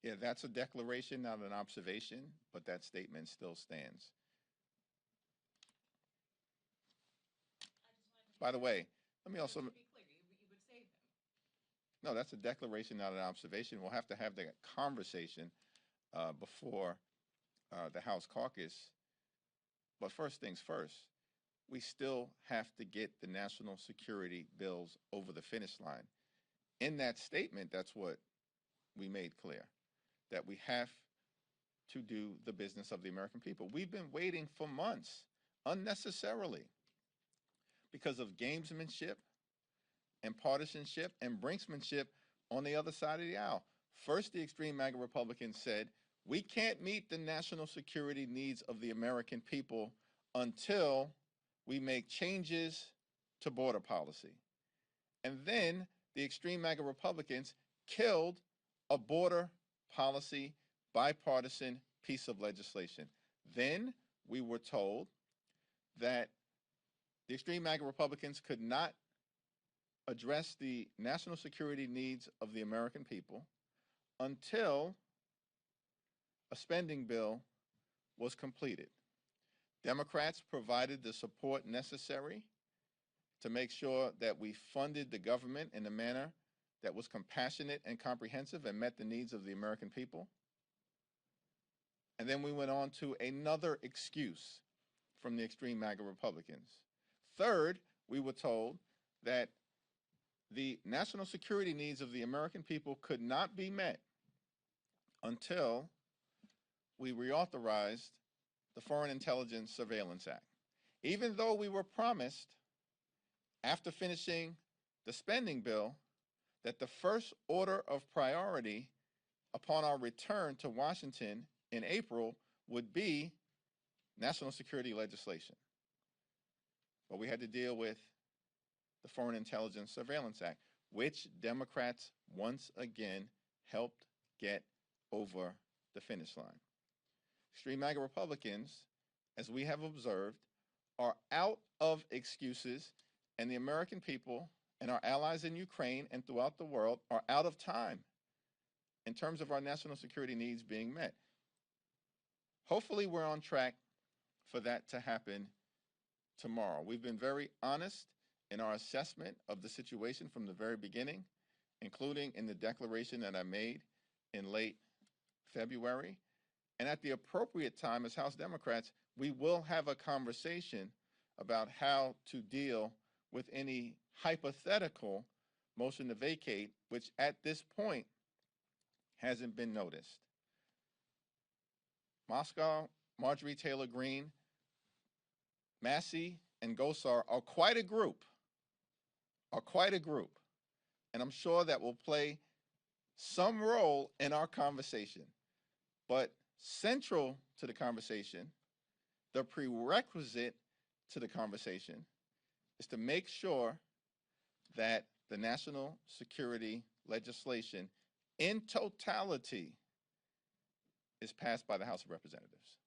Yeah, that's a declaration, not an observation, but that statement still stands. By the way, let me also. No, that's a declaration, not an observation. We'll have to have the conversation before the House caucus. But first things first, we still have to get the national security bills over the finish line. In that statement, that's what we made clear, that we have to do the business of the American people. We've been waiting for months unnecessarily because of gamesmanship and partisanship and brinksmanship on the other side of the aisle. First, the extreme MAGA Republicans said, we can't meet the national security needs of the American people until we make changes to border policy. And then the extreme MAGA Republicans killed a border policy bipartisan piece of legislation. Then we were told that the extreme MAGA Republicans could not address the national security needs of the American people until a spending bill was completed. Democrats provided the support necessary to make sure that we funded the government in a manner that was compassionate and comprehensive and met the needs of the American people. And then we went on to another excuse from the extreme MAGA Republicans. Third, we were told that the national security needs of the American people could not be met until we reauthorized the Foreign Intelligence Surveillance Act. Even though we were promised, after finishing the spending bill, that the first order of priority upon our return to Washington in April would be national security legislation. But we had to deal with the Foreign Intelligence Surveillance Act, which Democrats once again helped get over the finish line. Extreme MAGA Republicans, as we have observed, are out of excuses, and the American people and our allies in Ukraine and throughout the world are out of time in terms of our national security needs being met. Hopefully we're on track for that to happen tomorrow. We've been very honest in our assessment of the situation from the very beginning, including in the declaration that I made in late February. And at the appropriate time as House Democrats, we will have a conversation about how to deal with any hypothetical motion to vacate, which at this point hasn't been noticed. Moscow, Marjorie Taylor Greene, Massey, and Gosar are quite a group, and I'm sure that will play some role in our conversation. But central to the conversation, the prerequisite to the conversation, is to make sure that the national security legislation in totality is passed by the House of Representatives.